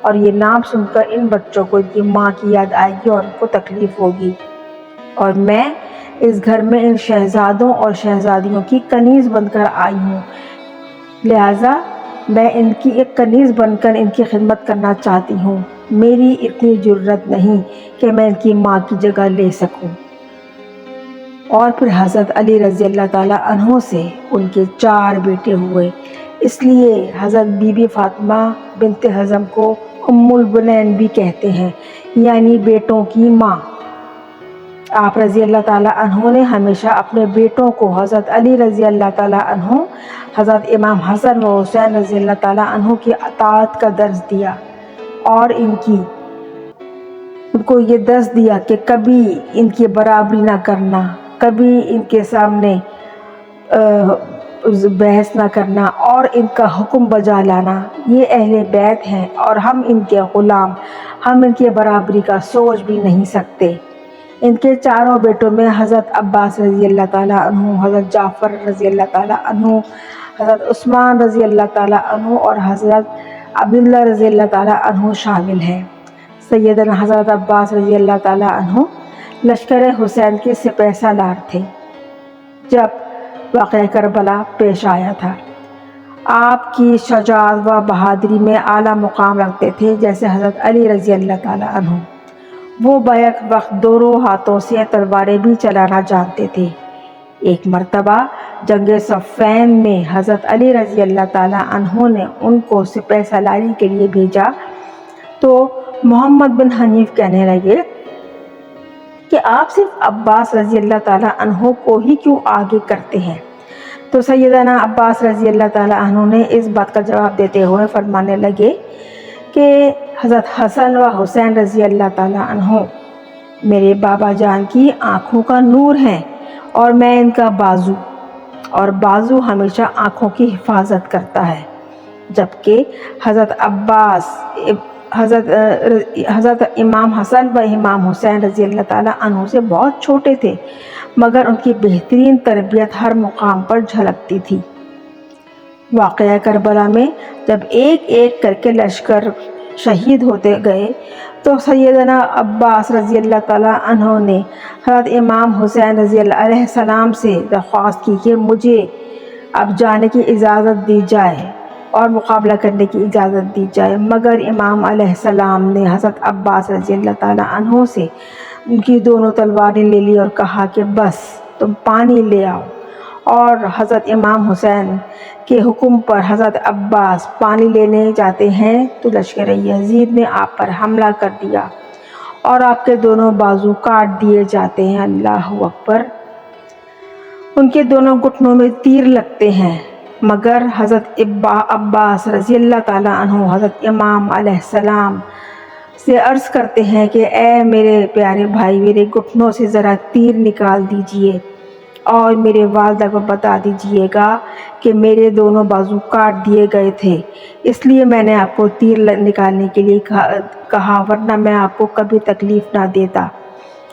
اور یہ نام سن کر ان بچوں کو ان کی ماں کی یاد آئے گی اور ان کو تکلیف ہوگی، اور میں اس گھر میں ان شہزادوں اور شہزادیوں کی کنیز بن کر آئی ہوں، لہٰذا میں ان کی ایک کنیز بن کر ان کی خدمت کرنا چاہتی ہوں۔ میری اتنی جرت نہیں کہ میں ان کی ماں کی جگہ لے سکوں۔ اور پھر حضرت علی رضی اللہ تعالیٰ عنہ سے ان کے 4 بیٹے ہوئے، اس لیے حضرت بی بی فاطمہ بنت حزم کو ام البنین بھی کہتے ہیں، یعنی بیٹوں کی ماں۔ آپ رضی اللہ تعالیٰ عنہ نے ہمیشہ اپنے بیٹوں کو حضرت علی رضی اللہ تعالیٰ عنہ، حضرت امام حسن و حسین رضی اللہ تعالیٰ عنہ کی اطاعت کا درس دیا، اور ان کو یہ درس دیا کہ کبھی ان کی برابری نہ کرنا، کبھی ان کے سامنے بحث نہ کرنا، اور ان کا حکم بجا لانا۔ یہ اہل بیت ہیں اور ہم ان کے غلام، ہم ان کی برابری کا سوچ بھی نہیں سکتے۔ ان کے 4 بیٹوں میں حضرت عباس رضی اللہ تعالیٰ عنہ، حضرت جعفر رضی اللہ تعالیٰ عنہ، حضرت عثمان رضی اللہ تعالیٰ عنہ اور حضرت عبداللہ رضی اللہ تعالیٰ عنہ شامل ہیں۔ سیدنا حضرت عباس رضی اللہ تعالیٰ عنہ لشکر حسین کے سپہ سالار تھے جب واقعہ کربلا پیش آیا تھا۔ آپ کی شجاعت و بہادری میں اعلیٰ مقام رکھتے تھے، جیسے حضرت علی رضی اللہ تعالیٰ عنہ۔ وہ بیک وقت دونوں ہاتھوں سے تلواریں بھی چلانا جانتے تھے۔ ایک مرتبہ جنگ صفین میں حضرت علی رضی اللہ تعالیٰ عنہ نے ان کو سپہ سالاری کے لیے بھیجا تو محمد بن حنیف کہنے لگے کہ آپ صرف عباس رضی اللہ تعالیٰ عنہ کو ہی کیوں آگے کرتے ہیں؟ تو سیدنا عباس رضی اللہ تعالیٰ عنہ نے اس بات کا جواب دیتے ہوئے فرمانے لگے کہ حضرت حسن و حسین رضی اللہ تعالیٰ عنہ میرے بابا جان کی آنکھوں کا نور ہیں، اور میں ان کا بازو، اور بازو ہمیشہ آنکھوں کی حفاظت کرتا ہے۔ جبکہ حضرت عباس حضرت امام حسن و امام حسین رضی اللہ تعالیٰ عنہ سے بہت چھوٹے تھے، مگر ان کی بہترین تربیت ہر مقام پر جھلکتی تھی۔ واقعہ کربلا میں جب ایک ایک کر کے لشکر شہید ہوتے گئے تو سیدنا عباس رضی اللہ تعالیٰ عنہ نے حضرت امام حسین رضی اللہ علیہ السلام سے درخواست کی کہ مجھے اب جانے کی اجازت دی جائے اور مقابلہ کرنے کی اجازت دی جائے، مگر امام علیہ السلام نے حضرت عباس رضی اللہ تعالیٰ عنہ سے ان کی دونوں تلواریں لے لی اور کہا کہ بس تم پانی لے آؤ، اور حضرت امام حسین کے حکم پر حضرت عباس پانی لینے جاتے ہیں تو لشکر یزید نے آپ پر حملہ کر دیا اور آپ کے دونوں بازو کاٹ دیے جاتے ہیں۔ اللہ اکبر! ان کے دونوں گھٹنوں میں تیر لگتے ہیں، مگر حضرت عباس رضی اللہ تعالیٰ عنہ حضرت امام علیہ السلام سے عرض کرتے ہیں کہ اے میرے پیارے بھائی، میرے گھٹنوں سے ذرا تیر نکال دیجئے اور میرے والدہ کو بتا دیجئے گا کہ میرے دونوں بازو کاٹ دیے گئے تھے، اس لیے میں نے آپ کو تیر نکالنے کے لیے کہا، ورنہ میں آپ کو کبھی تکلیف نہ دیتا۔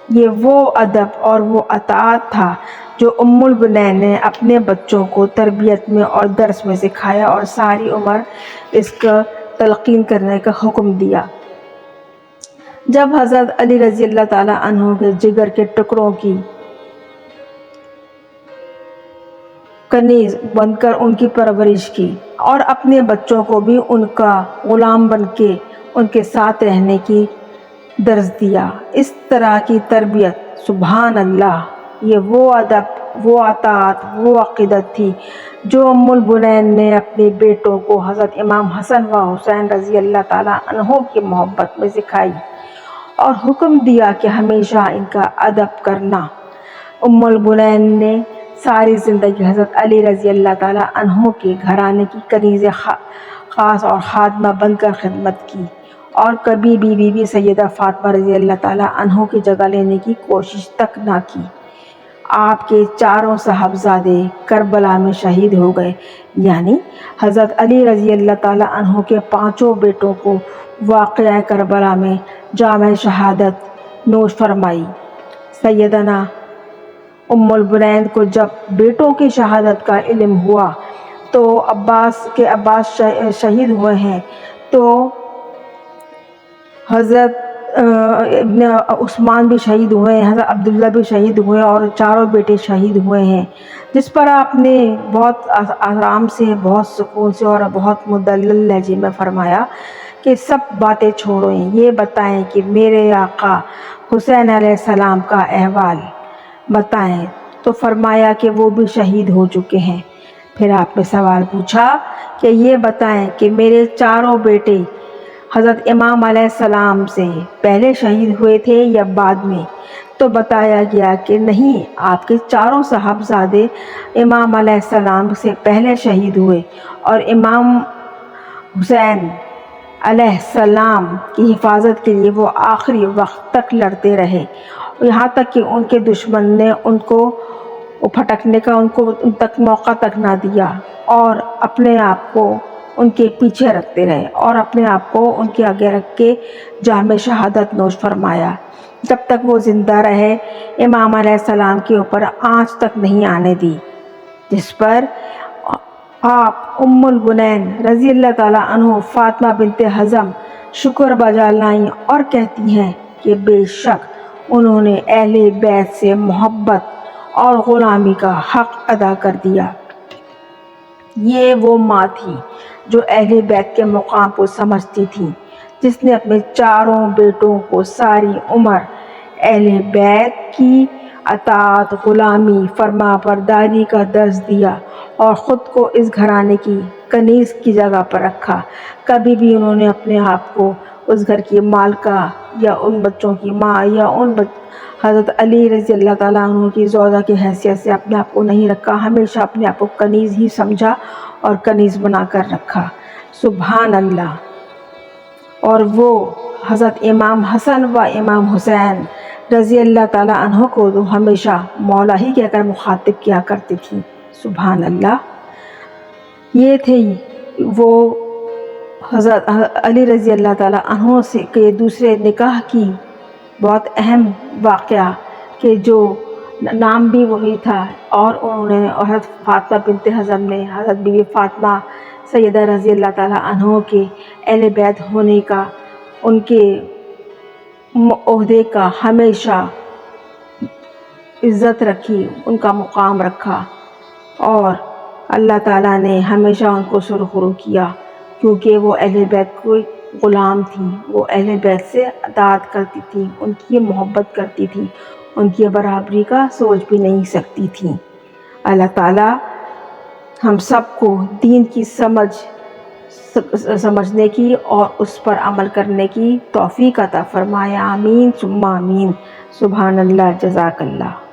یہ وہ ادب اور وہ اطاعت تھا جو ام البنین نے اپنے بچوں کو تربیت میں اور درس میں سکھایا اور ساری عمر اس کا تلقین کرنے کا حکم دیا۔ جب حضرت علی رضی اللہ تعالیٰ عنہ کے جگر کے ٹکڑوں کی کنیز بن کر ان کی پرورش کی اور اپنے بچوں کو بھی ان کا غلام بن کے ان کے ساتھ رہنے کی درس دیا، اس طرح کی تربیت، سبحان اللہ، یہ وہ ادب، وہ اطاعت، وہ عقیدت تھی جو ام البنین نے اپنے بیٹوں کو حضرت امام حسن و حسین رضی اللہ تعالیٰ عنہ کی محبت میں سکھائی اور حکم دیا کہ ہمیشہ ان کا ادب کرنا۔ ام البنین نے ساری زندگی حضرت علی رضی اللہ تعالیٰ عنہ کے گھرانے کی کنیز خاص اور خادمہ بن کر خدمت کی اور کبھی بھی بی بی سیدہ فاطمہ رضی اللہ تعالیٰ عنہ کی جگہ لینے کی کوشش تک نہ کی۔ آپ کے 4 صاحبزادے کربلا میں شہید ہو گئے، یعنی حضرت علی رضی اللہ تعالیٰ عنہ کے 5 بیٹوں کو واقعہ کربلا میں جامع شہادت نوش فرمائی۔ سیدنا ام البنین کو جب بیٹوں کی شہادت کا علم ہوا تو عباس شہید ہوئے ہیں تو حضرت ابن عثمان بھی شہید ہوئے ہیں، حضرت عبداللہ بھی شہید ہوئے ہیں، اور چاروں بیٹے شہید ہوئے ہیں، جس پر آپ نے بہت آرام سے، بہت سکون سے اور بہت مدلل لہجے میں فرمایا کہ سب باتیں چھوڑیں، یہ بتائیں کہ میرے آقا حسین علیہ السلام کا احوال بتائیں۔ تو فرمایا کہ وہ بھی شہید ہو چکے ہیں۔ پھر آپ نے سوال پوچھا کہ یہ بتائیں کہ میرے چاروں بیٹے حضرت امام علیہ السلام سے پہلے شہید ہوئے تھے یا بعد میں؟ تو بتایا گیا کہ نہیں، آپ کے چاروں صاحبزادے امام علیہ السلام سے پہلے شہید ہوئے، اور امام حسین علیہ السلام کی حفاظت کے لیے وہ آخری وقت تک لڑتے رہے، یہاں تک کہ ان کے دشمن نے ان کو پھٹکنے کا ان تک موقع تک نہ دیا، اور اپنے آپ کو ان کے پیچھے رکھتے رہے، اور اپنے آپ کو ان کے آگے رکھ کے جام شہادت نوش فرمایا۔ جب تک وہ زندہ رہے امام علیہ السلام کے اوپر آنچ تک نہیں آنے دی، جس پر آپ ام البنین رضی اللہ تعالیٰ عنہ فاطمہ بنت حزم شکر بجا لائیں اور کہتی ہیں کہ بے شک انہوں نے اہل بیت سے محبت اور غلامی کا حق ادا کر دیا۔ یہ وہ ماں تھی جو اہل بیت کے مقام کو سمجھتی تھی، جس نے اپنے چاروں بیٹوں کو ساری عمر اہل بیت کی اطاعت، غلامی، فرما برداری کا درس دیا، اور خود کو اس گھرانے کی کنیز کی جگہ پر رکھا۔ کبھی بھی انہوں نے اپنے آپ کو اس گھر کی مالکہ یا ان بچوں کی ماں یا حضرت علی رضی اللہ تعالیٰ عنہ کی زوجہ کی حیثیت سے اپنے آپ کو نہیں رکھا، ہمیشہ اپنے آپ کو کنیز ہی سمجھا اور کنیز بنا کر رکھا۔ سبحان اللہ۔ اور وہ حضرت امام حسن و امام حسین رضی اللہ تعالیٰ عنہ کو تو ہمیشہ مولا ہی کہہ کر مخاطب کیا کرتی تھی۔ سبحان اللہ۔ یہ تھے وہ حضرت علی رضی اللہ تعالیٰ عنہ سے کے دوسرے نکاح کی بہت اہم واقعہ، کہ جو نام بھی وہی تھا، اور انہوں نے حضرت فاطمہ بنت حزم نے حضرت بی بی فاطمہ سیدہ رضی اللہ تعالیٰ عنہ کے اہل بیت ہونے کا، ان کے عہدے کا ہمیشہ عزت رکھی، ان کا مقام رکھا، اور اللہ تعالیٰ نے ہمیشہ ان کو سرخرو کیا، کیونکہ وہ اہل بیت کو غلام تھی، وہ اہل بیت سے اطاعت کرتی تھی، ان کی محبت کرتی تھی، ان کی برابری کا سوچ بھی نہیں سکتی تھی۔ اللہ تعالیٰ ہم سب کو دین کی سمجھنے کی اور اس پر عمل کرنے کی توفیق عطا فرمائے۔ آمین ثم آمین۔ سبحان اللہ، جزاک اللہ۔